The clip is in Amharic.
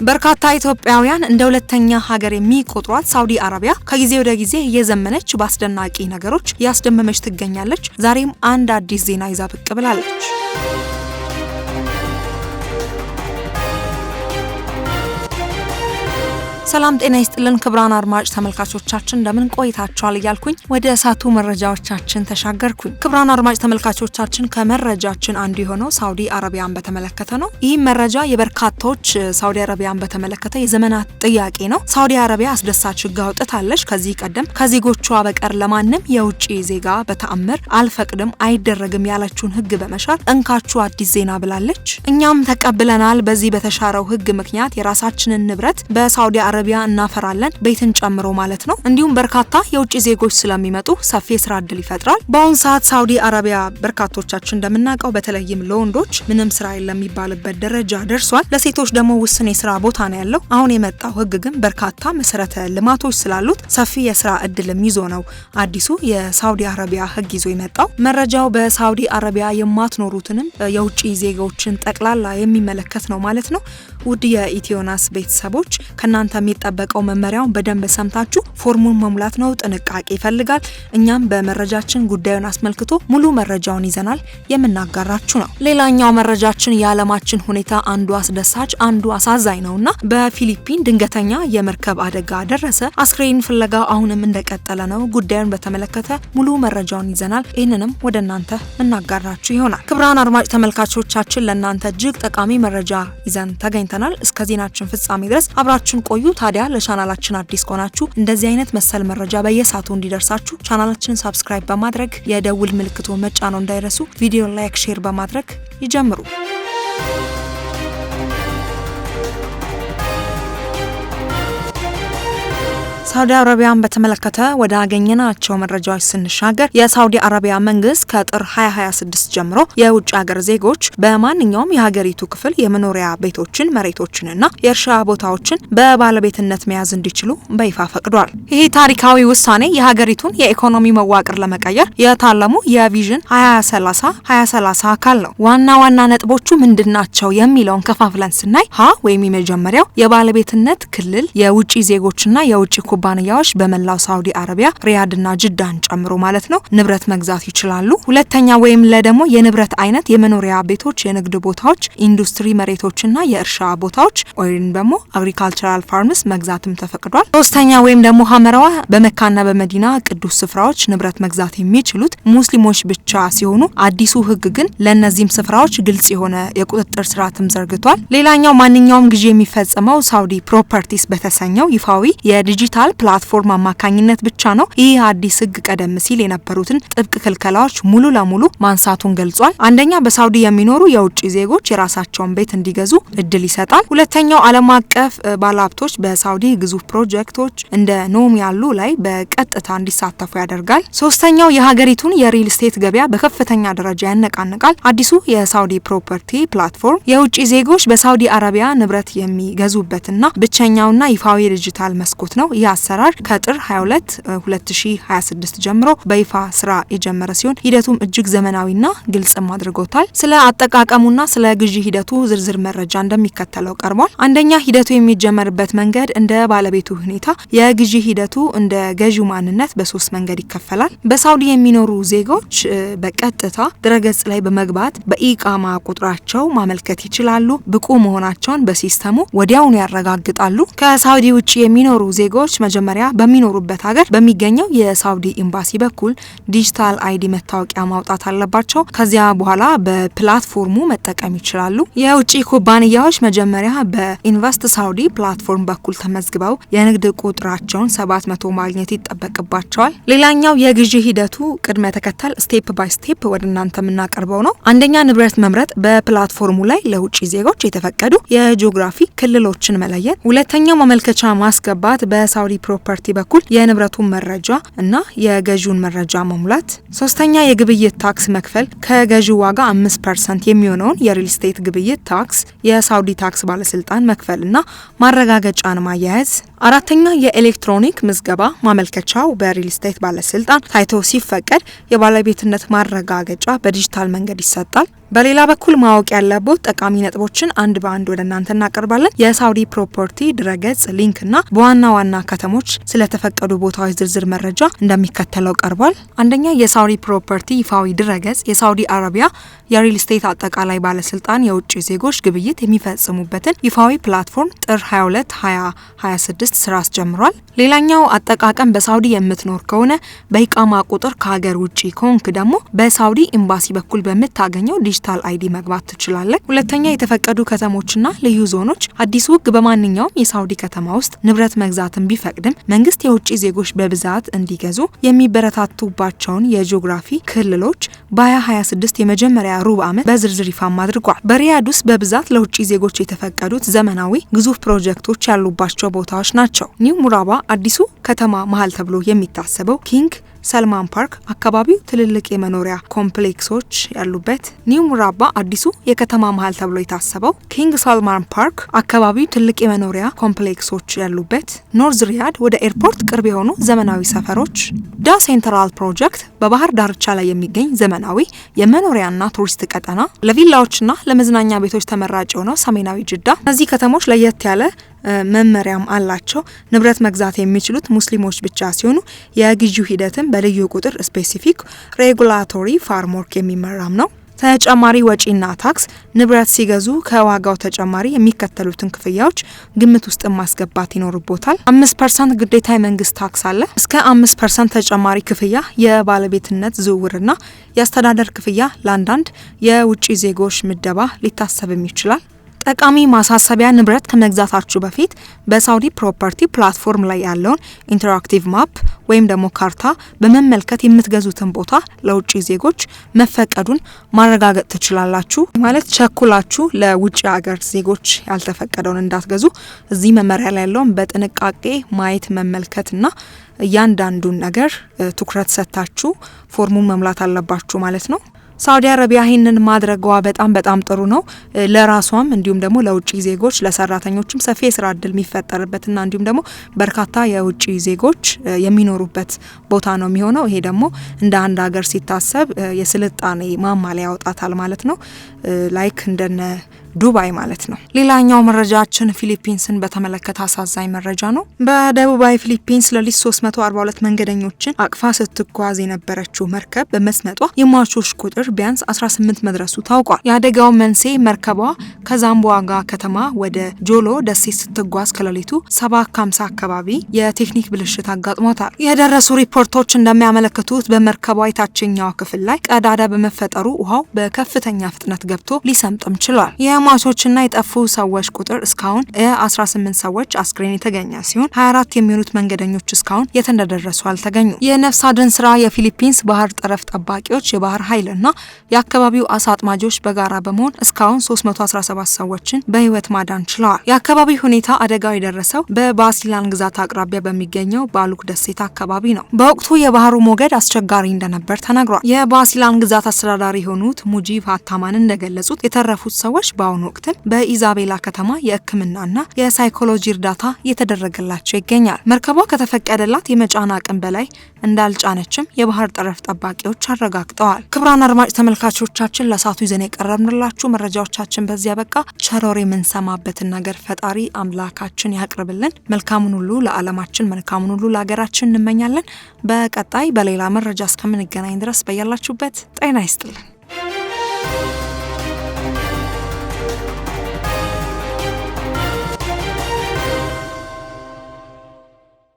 በርካታ ኢትዮጵያውያን እንደ ሁለተኛ ሀገር የሚቆጥሯት ሳውዲ አረቢያ ከጊዜ ወደ ጊዜ እየዘመነች በአስደናቂ ነገሮች ያስደመመች ትገኛለች። ዛሬም አንድ አዲስ ዜና ይዛ ብቅ ብላለች። ሰላም ጤና ይስጥልን ክብራን አድማጭ ተመልካቾቻችን እንደምን ቆይታችኋል እያልኩኝ ወደ እሳቱ መረጃዎቻችን ተሻገርኩኝ። ክብራን አድማጭ ተመልካቾቻችን ከመረጃችን አንዱ የሆነው ሳውዲ አረቢያን በተመለከተ ነው። ይህ መረጃ የበርካቶች ሳውዲ አረቢያን በተመለከተ የዘመናት ጥያቄ ነው። ሳውዲ አረቢያ አስደሳች ሕግ አውጥታለች። ከዚህ ቀደም ከዜጎቿ በቀር ለማንም የውጭ ዜጋ በተአምር አልፈቅድም አይደረግም ያለችውን ሕግ በመሻር እንካችሁ አዲስ ዜና ብላለች። እኛም ተቀብለናል። በዚህ በተሻረው ሕግ ምክንያት የራሳችንን ንብረት በሳውዲ አረቢያ እናፈራለን ቤትን ጨምሮ ማለት ነው። እንዲሁም በርካታ የውጭ ዜጎች ስለሚመጡ ሰፊ የስራ እድል ይፈጥራል። በአሁኑ ሰዓት ሳውዲ አረቢያ በርካቶቻችን እንደምናውቀው በተለይም ለወንዶች ምንም ስራ የለም የሚባልበት ደረጃ ደርሷል። ለሴቶች ደግሞ ውስን የስራ ቦታ ነው ያለው። አሁን የመጣው ህግ ግን በርካታ መሰረተ ልማቶች ስላሉት ሰፊ የስራ እድልም ይዞ ነው አዲሱ የሳውዲ አረቢያ ህግ ይዞ የመጣው። መረጃው በሳውዲ አረቢያ የማትኖሩትንም የውጭ ዜጎችን ጠቅላላ የሚመለከት ነው ማለት ነው። ውድ የኢትዮናስ ቤተሰቦች ከናንተ የሚጠበቀው መመሪያውን በደንብ ሰምታችሁ ፎርሙን መሙላት ነው። ጥንቃቄ ይፈልጋል። እኛም በመረጃችን ጉዳዩን አስመልክቶ ሙሉ መረጃውን ይዘናል የምናጋራችሁ ነው። ሌላኛው መረጃችን የዓለማችን ሁኔታ አንዱ አስደሳች አንዱ አሳዛኝ ነውና በፊሊፒን ድንገተኛ የመርከብ አደጋ ደረሰ። አስክሬን ፍለጋ አሁንም እንደቀጠለ ነው። ጉዳዩን በተመለከተ ሙሉ መረጃውን ይዘናል። ይህንንም ወደ እናንተ እናጋራችሁ ይሆናል። ክብራን አድማጭ ተመልካቾቻችን ለእናንተ እጅግ ጠቃሚ መረጃ ይዘን ተገኝተናል። እስከ ዜናችን ፍጻሜ ድረስ አብራችሁን ቆዩ። ታዲያ ለቻናላችን አዲስ ከሆናችሁ እንደዚህ አይነት መሰል መረጃ በየሰዓቱ እንዲደርሳችሁ ቻናላችንን ሰብስክራይብ በማድረግ የደውል ምልክቱን መጫን እንዳይረሱ። ቪዲዮ ላይክ፣ ሼር በማድረግ ይጀምሩ። ሳውዲ አረቢያን በተመለከተ ወደ አገኘናቸው መረጃዎች ስንሻገር የሳውዲ አረቢያ መንግስት ከጥር 2026 ጀምሮ የውጭ ሀገር ዜጎች በማንኛውም የሀገሪቱ ክፍል የመኖሪያ ቤቶችን፣ መሬቶችንና የእርሻ ቦታዎችን በባለቤትነት መያዝ እንዲችሉ በይፋ ፈቅዷል። ይህ ታሪካዊ ውሳኔ የሀገሪቱን የኢኮኖሚ መዋቅር ለመቀየር የታለሙ የቪዥን 2030 አካል ነው። ዋና ዋና ነጥቦቹ ምንድናቸው የሚለውን ከፋፍለን ስናይ ወይም የመጀመሪያው የባለቤትነት ክልል የውጭ ዜጎችና የውጭ ኩባንያዎች በመላው ሳውዲ አረቢያ ሪያድና ጅዳን ጨምሮ ማለት ነው ንብረት መግዛት ይችላሉ። ሁለተኛ ወይም ለደሞ የንብረት አይነት የመኖሪያ ቤቶች፣ የንግድ ቦታዎች፣ ኢንዱስትሪ መሬቶችና የእርሻ ቦታዎች ወይም ደግሞ አግሪካልቸራል ፋርምስ መግዛትም ተፈቅዷል። ሶስተኛ ወይም ደግሞ ሀመራዋ በመካና በመዲና ቅዱስ ስፍራዎች ንብረት መግዛት የሚችሉት ሙስሊሞች ብቻ ሲሆኑ አዲሱ ህግ ግን ለነዚህም ስፍራዎች ግልጽ የሆነ የቁጥጥር ስርዓትም ዘርግቷል። ሌላኛው ማንኛውም ግዢ የሚፈጸመው ሳውዲ ፕሮፐርቲስ በተሰኘው ይፋዊ የዲጂታል ፕላትፎርም አማካኝነት ብቻ ነው። ይህ አዲስ ህግ ቀደም ሲል የነበሩትን ጥብቅ ክልከላዎች ሙሉ ለሙሉ ማንሳቱን ገልጿል። አንደኛ በሳውዲ የሚኖሩ የውጭ ዜጎች የራሳቸውን ቤት እንዲገዙ እድል ይሰጣል። ሁለተኛው ዓለም አቀፍ ባለሀብቶች በሳውዲ ግዙፍ ፕሮጀክቶች እንደ ኖም ያሉ ላይ በቀጥታ እንዲሳተፉ ያደርጋል። ሶስተኛው የሀገሪቱን የሪል ስቴት ገበያ በከፍተኛ ደረጃ ያነቃንቃል። አዲሱ የሳውዲ ፕሮፐርቲ ፕላትፎርም የውጭ ዜጎች በሳውዲ አረቢያ ንብረት የሚገዙበትና ብቸኛውና ይፋዊ ዲጂታል መስኮት ነው። ይህ አሰራር ከጥር 22 2026 ጀምሮ በይፋ ስራ የጀመረ ሲሆን ሂደቱም እጅግ ዘመናዊና ግልጽም አድርጎታል። ስለ አጠቃቀሙና ስለ ግዢ ሂደቱ ዝርዝር መረጃ እንደሚከተለው ቀርቧል። አንደኛ ሂደቱ የሚጀመርበት መንገድ እንደ ባለቤቱ ሁኔታ፣ የግዢ ሂደቱ እንደ ገዢው ማንነት በሶስት መንገድ ይከፈላል። በሳውዲ የሚኖሩ ዜጎች በቀጥታ ድረገጽ ላይ በመግባት በኢቃማ ቁጥራቸው ማመልከት ይችላሉ። ብቁ መሆናቸውን በሲስተሙ ወዲያውኑ ያረጋግጣሉ። ከሳውዲ ውጭ የሚኖሩ ዜጎች መጀመሪያ በሚኖሩበት ሀገር በሚገኘው የሳውዲ ኤምባሲ በኩል ዲጂታል አይዲ መታወቂያ ማውጣት አለባቸው። ከዚያ በኋላ በፕላትፎርሙ መጠቀም ይችላሉ። የውጭ ኩባንያዎች መጀመሪያ በኢንቨስት ሳውዲ ፕላትፎርም በኩል ተመዝግበው የንግድ ቁጥራቸውን 700 ማግኘት ይጠበቅባቸዋል። ሌላኛው የግዢ ሂደቱ ቅድመ ተከተል ስቴፕ ባይ ስቴፕ ወደ እናንተ የምናቀርበው ነው። አንደኛ ንብረት መምረጥ፣ በፕላትፎርሙ ላይ ለውጭ ዜጎች የተፈቀዱ የጂኦግራፊ ክልሎችን መለየት። ሁለተኛው ማመልከቻ ማስገባት፣ በሳውዲ ፕሮፐርቲ በኩል የንብረቱን መረጃ እና የገዢውን መረጃ መሙላት። ሶስተኛ የግብይት ታክስ መክፈል። ከገዢው ዋጋ 5% የሚሆነውን የሪል ስቴት ግብይት ታክስ የሳውዲ ታክስ ባለስልጣን መክፈልና ማረጋገጫን ማያያዝ። አራተኛ የኤሌክትሮኒክ ምዝገባ። ማመልከቻው በሪል ስቴት ባለስልጣን ታይቶ ሲፈቀድ የባለቤትነት ማረጋገጫ በዲጂታል መንገድ ይሰጣል። በሌላ በኩል ማወቅ ያለበት ጠቃሚ ነጥቦችን አንድ በአንድ ወደ እናንተ እናቀርባለን። የሳውዲ ፕሮፐርቲ ድረገጽ ሊንክ እና በዋና ዋና ከተሞች ስለተፈቀዱ ቦታዎች ዝርዝር መረጃ እንደሚከተለው ቀርቧል። አንደኛ የሳውዲ ፕሮፐርቲ ይፋዊ ድረገጽ የሳውዲ አረቢያ የሪል ስቴት አጠቃላይ ባለስልጣን የውጭ ዜጎች ግብይት የሚፈጽሙበትን ይፋዊ ፕላትፎርም ጥር 22 2026 ስራ አስጀምሯል። ሌላኛው አጠቃቀም በሳውዲ የምትኖር ከሆነ በኢቃማ ቁጥር ከሀገር ውጪ ከሆንክ ደግሞ በሳውዲ ኤምባሲ በኩል በምታገኘው ዲጂታል አይዲ መግባት ትችላለህ። ሁለተኛ የተፈቀዱ ከተሞችና ልዩ ዞኖች። አዲሱ ሕግ በማንኛውም የሳውዲ ከተማ ውስጥ ንብረት መግዛትን ቢፈቅድም መንግስት የውጭ ዜጎች በብዛት እንዲገዙ የሚበረታቱባቸውን የጂኦግራፊ ክልሎች በ2026 የመጀመሪያ ሩብ ዓመት በዝርዝር ይፋም አድርጓል። በሪያድ ውስጥ በብዛት ለውጭ ዜጎች የተፈቀዱት ዘመናዊ ግዙፍ ፕሮጀክቶች ያሉባቸው ቦታዎች ናቸው። ኒው ሙራባ አዲሱ ከተማ መሀል ተብሎ የሚታሰበው ኪንግ ሰልማን ፓርክ አካባቢው ትልልቅ የመኖሪያ ኮምፕሌክሶች ያሉበት። ኒው ሙራባ አዲሱ የከተማ መሀል ተብሎ የታሰበው ኪንግ ሰልማን ፓርክ አካባቢው ትልቅ የመኖሪያ ኮምፕሌክሶች ያሉበት። ኖርዝ ሪያድ ወደ ኤርፖርት ቅርብ የሆኑ ዘመናዊ ሰፈሮች። ዳ ሴንትራል ፕሮጀክት በባህር ዳርቻ ላይ የሚገኝ ዘመናዊ የመኖሪያና ቱሪስት ቀጠና፣ ለቪላዎችና ለመዝናኛ ቤቶች ተመራጭ የሆነው ሰሜናዊ ጅዳ። እነዚህ ከተሞች ለየት ያለ መመሪያም አላቸው። ንብረት መግዛት የሚችሉት ሙስሊሞች ብቻ ሲሆኑ የግዢው ሂደትም በልዩ ቁጥር ስፔሲፊክ ሬጉላቶሪ ፋርምወርክ የሚመራም ነው። ተጨማሪ ወጪና ታክስ። ንብረት ሲገዙ ከዋጋው ተጨማሪ የሚከተሉትን ክፍያዎች ግምት ውስጥ ማስገባት ይኖርቦታል። 5% ግዴታ የመንግስት ታክስ አለ። እስከ 5% ተጨማሪ ክፍያ የባለቤትነት ዝውውርና የአስተዳደር ክፍያ ለአንዳንድ የውጭ ዜጎች ምደባ ሊታሰብም ይችላል። ጠቃሚ ማሳሰቢያ፣ ንብረት ከመግዛታችሁ በፊት በሳውዲ ፕሮፐርቲ ፕላትፎርም ላይ ያለውን ኢንተራክቲቭ ማፕ ወይም ደግሞ ካርታ በመመልከት የምትገዙትን ቦታ ለውጭ ዜጎች መፈቀዱን ማረጋገጥ ትችላላችሁ። ማለት ቸኩላችሁ ለውጭ ሀገር ዜጎች ያልተፈቀደውን እንዳትገዙ። እዚህ መመሪያ ላይ ያለውን በጥንቃቄ ማየት መመልከትና እያንዳንዱን ነገር ትኩረት ሰጥታችሁ ፎርሙን መሙላት አለባችሁ ማለት ነው። ሳውዲ አረቢያ ይህንን ማድረጓ በጣም ጥሩ ነው። ለራሷም እንዲሁም ደግሞ ለውጭ ዜጎች ለሰራተኞችም ሰፊ የስራ እድል የሚፈጠርበትና እንዲሁም ደግሞ በርካታ የውጭ ዜጎች የሚኖሩበት ቦታ ነው የሚሆነው። ይሄ ደግሞ እንደ አንድ ሀገር ሲታሰብ የስልጣኔ ማማ ላይ ያወጣታል ማለት ነው። ላይክ እንደነ ዱባይ ማለት ነው። ሌላኛው መረጃችን ፊሊፒንስን በተመለከተ አሳዛኝ መረጃ ነው። በደቡባዊ ፊሊፒንስ ሌሊት 342 መንገደኞችን አቅፋ ስትጓዝ የነበረችው መርከብ በመስመጧ የሟቾች ቁጥር ቢያንስ 18 መድረሱ ታውቋል። የአደጋው መንስኤ መርከቧ ከዛምቦአጋ ከተማ ወደ ጆሎ ደሴት ስትጓዝ ከሌሊቱ 7:50 አካባቢ የቴክኒክ ብልሽት አጋጥሟታል። የደረሱ ሪፖርቶች እንደሚያመለክቱት በመርከቧ የታችኛው ክፍል ላይ ቀዳዳ በመፈጠሩ ውሃው በከፍተኛ ፍጥነት ገብቶ ሊሰምጥም ችሏል። የሟቾችና የጠፉ ሰዎች ቁጥር እስካሁን 18 ሰዎች አስክሬን የተገኘ ሲሆን 24 የሚሆኑት መንገደኞች እስካሁን የት እንደደረሱ አልተገኙ። የነፍስ አድን ስራ የፊሊፒንስ ባህር ጠረፍ ጠባቂዎች፣ የባህር ኃይልና የአካባቢው አሳ አጥማጆች በጋራ በመሆን እስካሁን 317 ሰዎችን በህይወት ማዳን ችለዋል። የአካባቢው ሁኔታ አደጋው የደረሰው በባሲላን ግዛት አቅራቢያ በሚገኘው ባሉክ ደሴት አካባቢ ነው። በወቅቱ የባህሩ ሞገድ አስቸጋሪ እንደነበር ተነግሯል። የባሲላን ግዛት አስተዳዳሪ የሆኑት ሙጂብ ሀታማን እንደገለጹት የተረፉት ሰዎች በአሁኑ ወቅትም በኢዛቤላ ከተማ የሕክምናና የሳይኮሎጂ እርዳታ እየተደረገላቸው ይገኛል። መርከቧ ከተፈቀደላት የመጫን አቅም በላይ እንዳልጫነችም የባህር ጠረፍ ጠባቂዎች አረጋግጠዋል። ክቡራን አድማጭ ተመልካቾቻችን ለሳቱ ይዘን የቀረብንላችሁ መረጃዎቻችን በዚያ በቃ። ቸሮር የምንሰማበትን ነገር ፈጣሪ አምላካችን ያቅርብልን። መልካሙን ሁሉ ለዓለማችን፣ መልካሙን ሁሉ ለሀገራችን እንመኛለን። በቀጣይ በሌላ መረጃ እስከምንገናኝ ድረስ በያላችሁበት ጤና ይስጥልን።